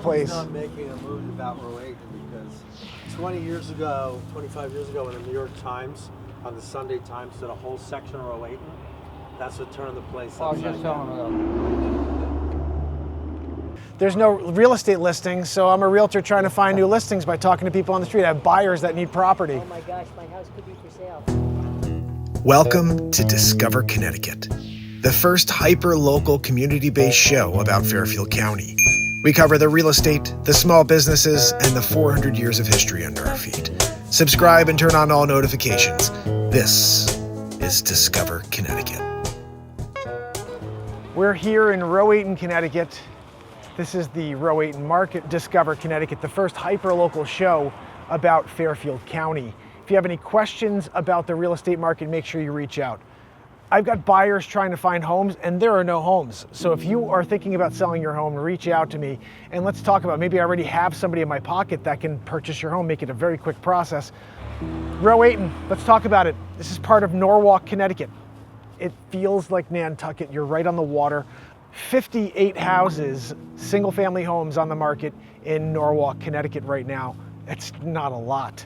Place. Not making a movie about Rowayton because 20 years ago, 25 years ago, when the New York Times, on the Sunday Times, did a whole section of Rowayton, that's what turned the place upside down. There's no real estate listings, so I'm a realtor trying to find new listings by talking to people on the street. I have buyers that need property. Oh my gosh, my house could be for sale. Welcome to Discover Connecticut, the first hyper-local community-based show about Fairfield County. We cover the real estate, the small businesses, and the 400 years of history under our feet. Subscribe and turn on all notifications. This is Discover Connecticut. We're here in Rowayton, Connecticut. This is the Rowayton Market, Discover Connecticut, the first hyper-local show about Fairfield County. If you have any questions about the real estate market, make sure you reach out. I've got buyers trying to find homes and there are no homes. So if you are thinking about selling your home, reach out to me and let's talk about, maybe I already have somebody in my pocket that can purchase your home, make it a very quick process. Rowayton, let's talk about it. This is part of Norwalk, Connecticut. It feels like Nantucket. You're right on the water. 58 houses, single family homes on the market in Norwalk, Connecticut right now. It's not a lot.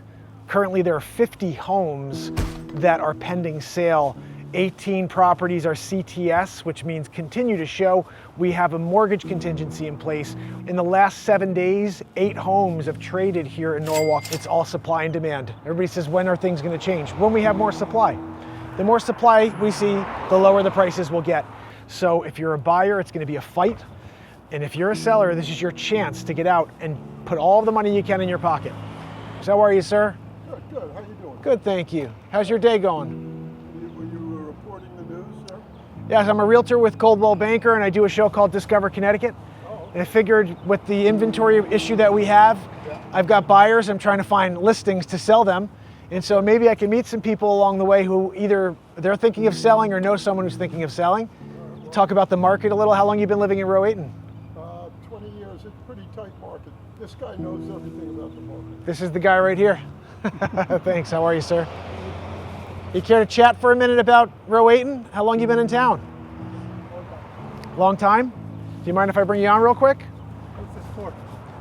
Currently there are 50 homes that are pending sale. 18 properties are CTS, which means continue to show. We have a mortgage contingency in place. In the last 7 days, 8 homes have traded here in Norwalk. It's all supply and demand. Everybody says, when are things going to change? When we have more supply. The more supply we see, the lower the prices will get. So if you're a buyer, it's going to be a fight. And if you're a seller, this is your chance to get out and put all the money you can in your pocket. So how are you, sir? Good, good. How you doing? Good, thank you. How's your day going? Were you reporting the news, sir? Yes, I'm a realtor with Coldwell Banker and I do a show called Discover Connecticut. Oh. And I figured with the inventory issue that we have, I've got buyers, I'm trying to find listings to sell them. And so maybe I can meet some people along the way who either they're thinking of selling or know someone who's thinking of selling. Talk about the market a little. How long have you been living in Rowayton? 20 years. It's a pretty tight market. This guy knows everything about the market. This is the guy right here. Thanks, how are you, sir? You care to chat for a minute about Rowayton? How long you been in town? Long time? Do you mind if I bring you on real quick? What's this for?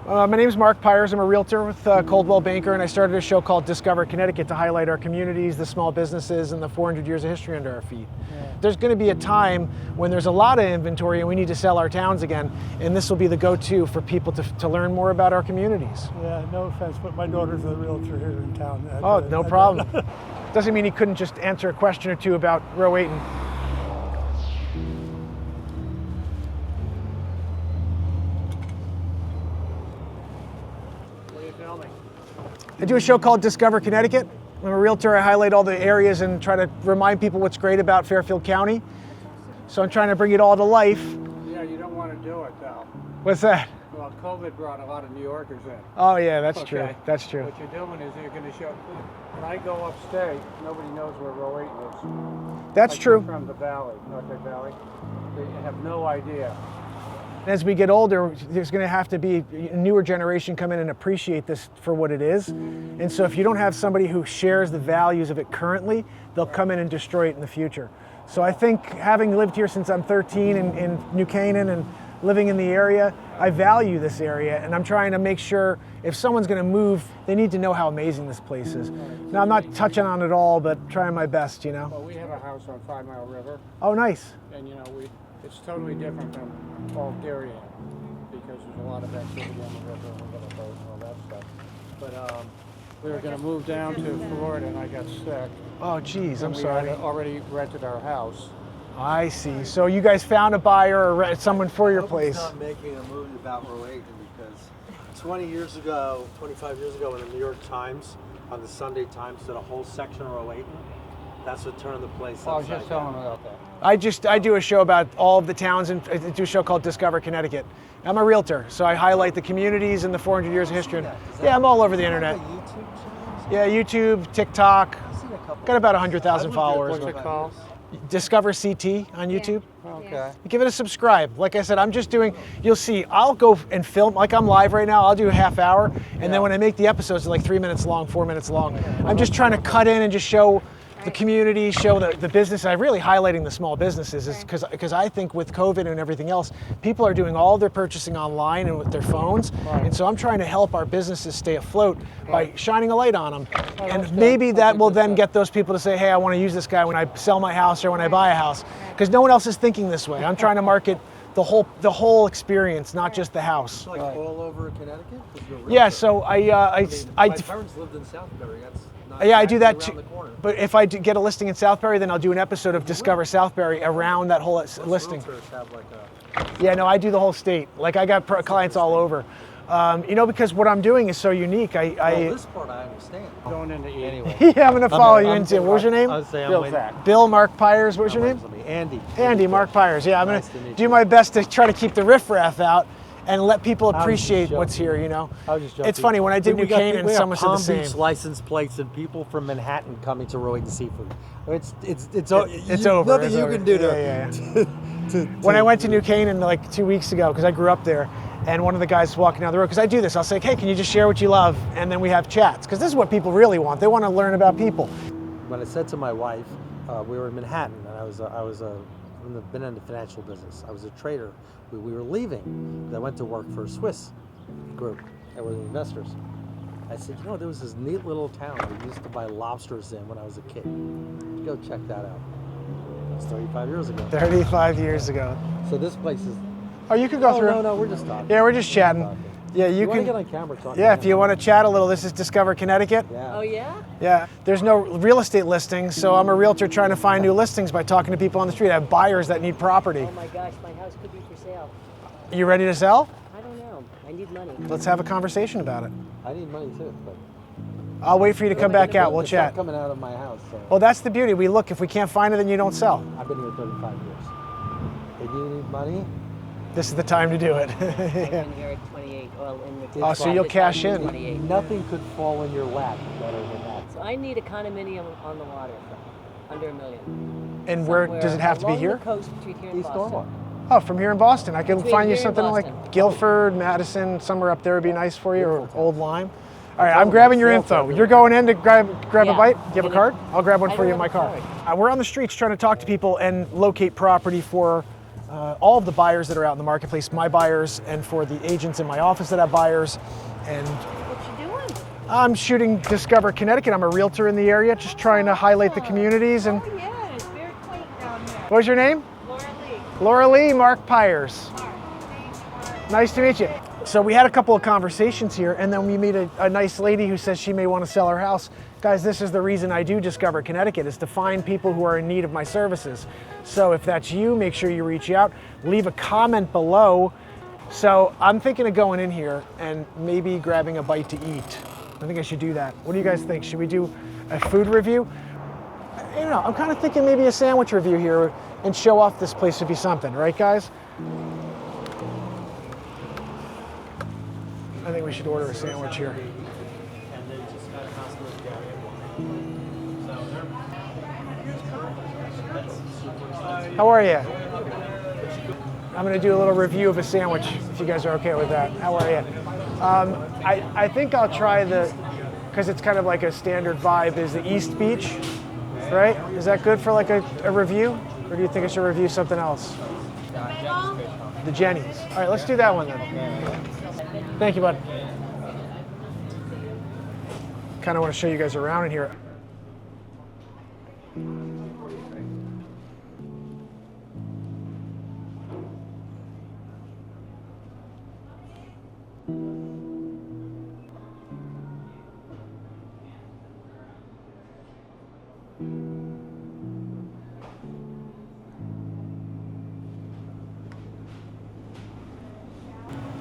My name is Mark Pyers. I'm a realtor with Coldwell Banker, and I started a show called Discover Connecticut to highlight our communities, the small businesses, and the 400 years of history under our feet. Yeah. There's going to be a time when there's a lot of inventory and we need to sell our towns again, and this will be the go-to for people to learn more about our communities. Yeah, no offense, but my daughter's a realtor here in town. Oh, no problem. Doesn't mean he couldn't just answer a question or two about Rowayton. I do a show called Discover Connecticut. I'm a realtor. I highlight all the areas and try to remind people what's great about Fairfield County. So I'm trying to bring it all to life. Yeah, you don't want to do it though. What's that? Well, COVID brought a lot of New Yorkers in. Oh yeah, that's Okay. true. That's true. What you're doing is you're going to show, when I go upstate, nobody knows where Rowayton is. That's Like true. From the valley, North Valley. They have no idea. As we get older, there's going to have to be a newer generation come in and appreciate this for what it is. And so if you don't have somebody who shares the values of it currently, they'll come in and destroy it in the future. So I think having lived here since I'm 13 in New Canaan and living in the area, I value this area and I'm trying to make sure if someone's going to move, they need to know how amazing this place is. Now I'm not touching on it all, but trying my best, you know. Well, we have a house on 5 Mile River, Oh, nice. and you know, it's totally different from Old Darien because there's a lot of activity on the river and we got a boat and all that stuff. But we were going to move down to Florida and I got sick. Oh, geez, I'm We sorry. had already rented our house. I see. So you guys found a buyer or someone for your place. Not making a movie about Rowayton because 20 years ago, 25 years ago, when the New York Times, on the Sunday Times, did a whole section of Rowayton, that's what turned the place I was upside just down. telling about that. I do a show about all of the towns and I do a show called Discover Connecticut. I'm a realtor, so I highlight the communities and the 400 years of history. Yeah, I'm all over the internet. Yeah, YouTube, TikTok. Got about 100,000 followers. What's it called? Discover CT on YouTube. Okay. Give it a subscribe. Like I said, I'm just doing, you'll see, I'll go and film, like I'm live right now, I'll do a half hour, and then when I make the episodes, they're like 3 minutes long, 4 minutes long. I'm just trying to cut in and just show the community, show the business. I'm really highlighting the small businesses is because I think with COVID and everything else, people are doing all their purchasing online and with their phones. Right. And so I'm trying to help our businesses stay afloat by shining a light on them. And that's maybe good. that That's will good then stuff. get those people to say, hey, I want to use this guy when I sell my house or when I buy a house. Because no one else is thinking this way. I'm trying to market the whole experience, not just the house. It's like all over Connecticut? 'Cause you're a Yeah, realtor. so I mean, my parents lived in Southbury. That's not yeah, I do that exactly too. around the corner. But if I do get a listing in Southbury, then I'll do an episode of Discover Southbury around that whole listing. Realtors have like a Yeah, no, I do the whole state. Like I got clients all over. Because what I'm doing is so unique. this part I understand. Going into anyway. Yeah, I'm gonna follow you into. What was your name? I was saying, Bill I'm Zach. Bill Mark Pyers. What was your name? Andy. Andy Mark Pyers. Yeah, I'm Nice to gonna meet do you. my best to try to keep the riffraff out and let people just appreciate what's joking. here. You know, I was just joking. it's funny when I did New Canaan, we someone have said the Palm same. Beach license plates and people from Manhattan coming to Rowayton Seafood. It's It's over. over. Nothing It's you over. can do to. Yeah, yeah. When I went to New Canaan like 2 weeks ago, because I grew up there, and one of the guys walking down the road, because I do this, I'll say, hey, can you just share what you love? And then we have chats, because this is what people really want. They want to learn about people. When I said to my wife, we were in Manhattan, and I was been in the financial business. I was a trader. We were leaving. I went to work for a Swiss group, and we're the investors. I said, there was this neat little town we used to buy lobsters in when I was a kid. Go check that out. That's 35 years ago. 35 years ago. So this place is. Oh, you could go through. No, we're just talking. Yeah, we're just chatting. Talking. Yeah, you want to can. get on camera talking. Yeah, if you want to chat a little, this is Discover Connecticut. Yeah. Oh, yeah? Yeah, there's no real estate listings, so I'm a realtor trying to find new listings by talking to people on the street. I have buyers that need property. Oh my gosh, my house could be for sale. You ready to sell? I don't know. I need money. Let's have a conversation about it. I need money too, but I'll wait for you to come back out. We'll it's not chat. coming out of my house. So Well, that's the beauty. We look. If we can't find it, then you don't sell. I've been here 35 years. If you need money, This is the time to do it. I've been here at 28. Well, in the Oh, so you'll cash in. 28. nothing could fall in your lap better than that. So I need a condominium on the water, under $1 million. And where does it have to be Along here? the coast between here and East Boston. Norwalk. Oh, from here in Boston. I can Between find you here and something Boston. like Guilford, Madison, somewhere up there would be nice for you, or Beautiful Old Lyme. All right, I'm grabbing your info. You're going in to grab a Yeah. bite? Do you have a And card? I'll grab one I for you in don't my have car. a card. We're on the streets trying to talk to people and locate property for all of the buyers that are out in the marketplace, my buyers, and for the agents in my office that have buyers. And What you doing? I'm shooting Discover Connecticut. I'm a realtor in the area, just trying to highlight the communities. And Oh, yeah. It's very quaint down there. what was your name? Laura Lee. Laura Lee, Mark Pyers. Nice to meet you. So we had a couple of conversations here, and then we meet a nice lady who says she may want to sell her house. Guys, this is the reason I do Discover Connecticut, is to find people who are in need of my services. So if that's you, make sure you reach out, leave a comment below. So I'm thinking of going in here and maybe grabbing a bite to eat. I think I should do that. What do you guys think? Should we do a food review? You know, I'm kind of thinking maybe a sandwich review here and show off this place would be something, right guys? I think we should order a sandwich here. And then just got a hospital How are you? I'm going to do a little review of a sandwich, if you guys are okay with that. How are you? I think I'll try because it's kind of like a standard vibe, is the East Beach, right? Is that good for like a review? Or do you think I should review something else? The Jenny's. All right, let's do that one then. Thank you, bud. Kind of want to show you guys around in here.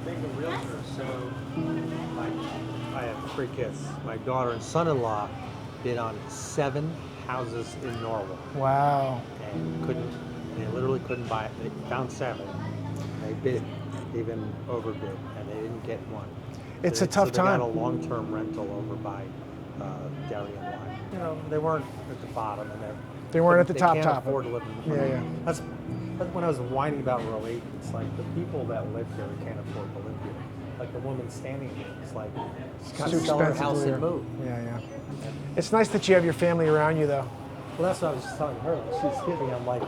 Being a realtor, so I have 3 kids. My daughter and son-in-law bid on 7 houses in Norwalk Wow. and they literally couldn't buy it. They found 7. They bid, even overbid, and they didn't get one. It's a tough so they time. got a long-term rental over by Dairy and Wine. You know, they weren't at the bottom, and They weren't at the they top can't top. afford to live in Yeah, yeah. That's when I was whining about Rowayton. It's like the people that live here can't afford to live here. Like the woman standing here, it's like she's got Too to sell her expensive to house live and here. move. Yeah, yeah. It's nice that you have your family around you, though. Well, that's what I was just telling her. She's kidding. I'm like,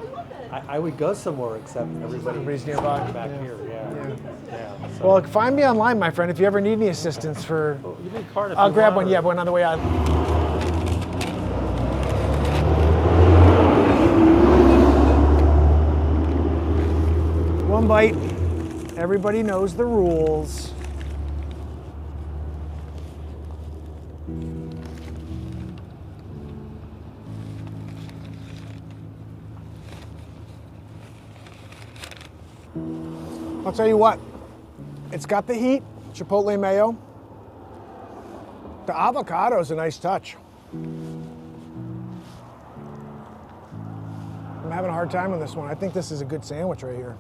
I would go somewhere except Everybody's nearby. back Yeah. here. Yeah. Yeah. So. Well, find me online, my friend, if you ever need any assistance for. Oh, you need a card if I'll you grab want, one. or- Yeah, one on the way out. One bite. Everybody knows the rules. I'll tell you what, it's got the heat, chipotle mayo. The avocado is a nice touch. I'm having a hard time on this one. I think this is a good sandwich right here.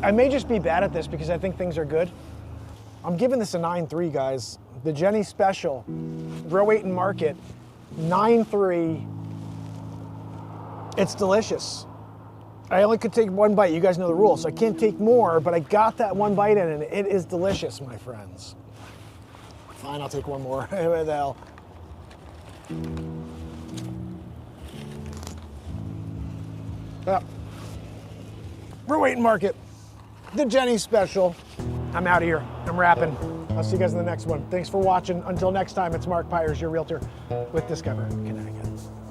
I may just be bad at this because I think things are good. I'm giving this a 9.3, guys. The Jenny Special, Rowayton Market, 9.3. It's delicious. I only could take one bite. You guys know the rules, so I can't take more, but I got that one bite in, and it is delicious, my friends. Fine, I'll take one more. What the hell? Rowayton Market, the Jenny Special. I'm out of here. I'm wrapping. I'll see you guys in the next one. Thanks for watching. Until next time, it's Mark Pyers, your realtor with Discover Connecticut.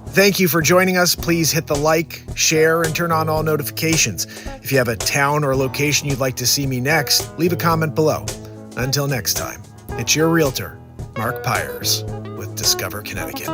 Thank you for joining us. Please hit the like, share, and turn on all notifications. If you have a town or location you'd like to see me next, leave a comment below. Until next time, it's your realtor, Mark Pyers with Discover Connecticut.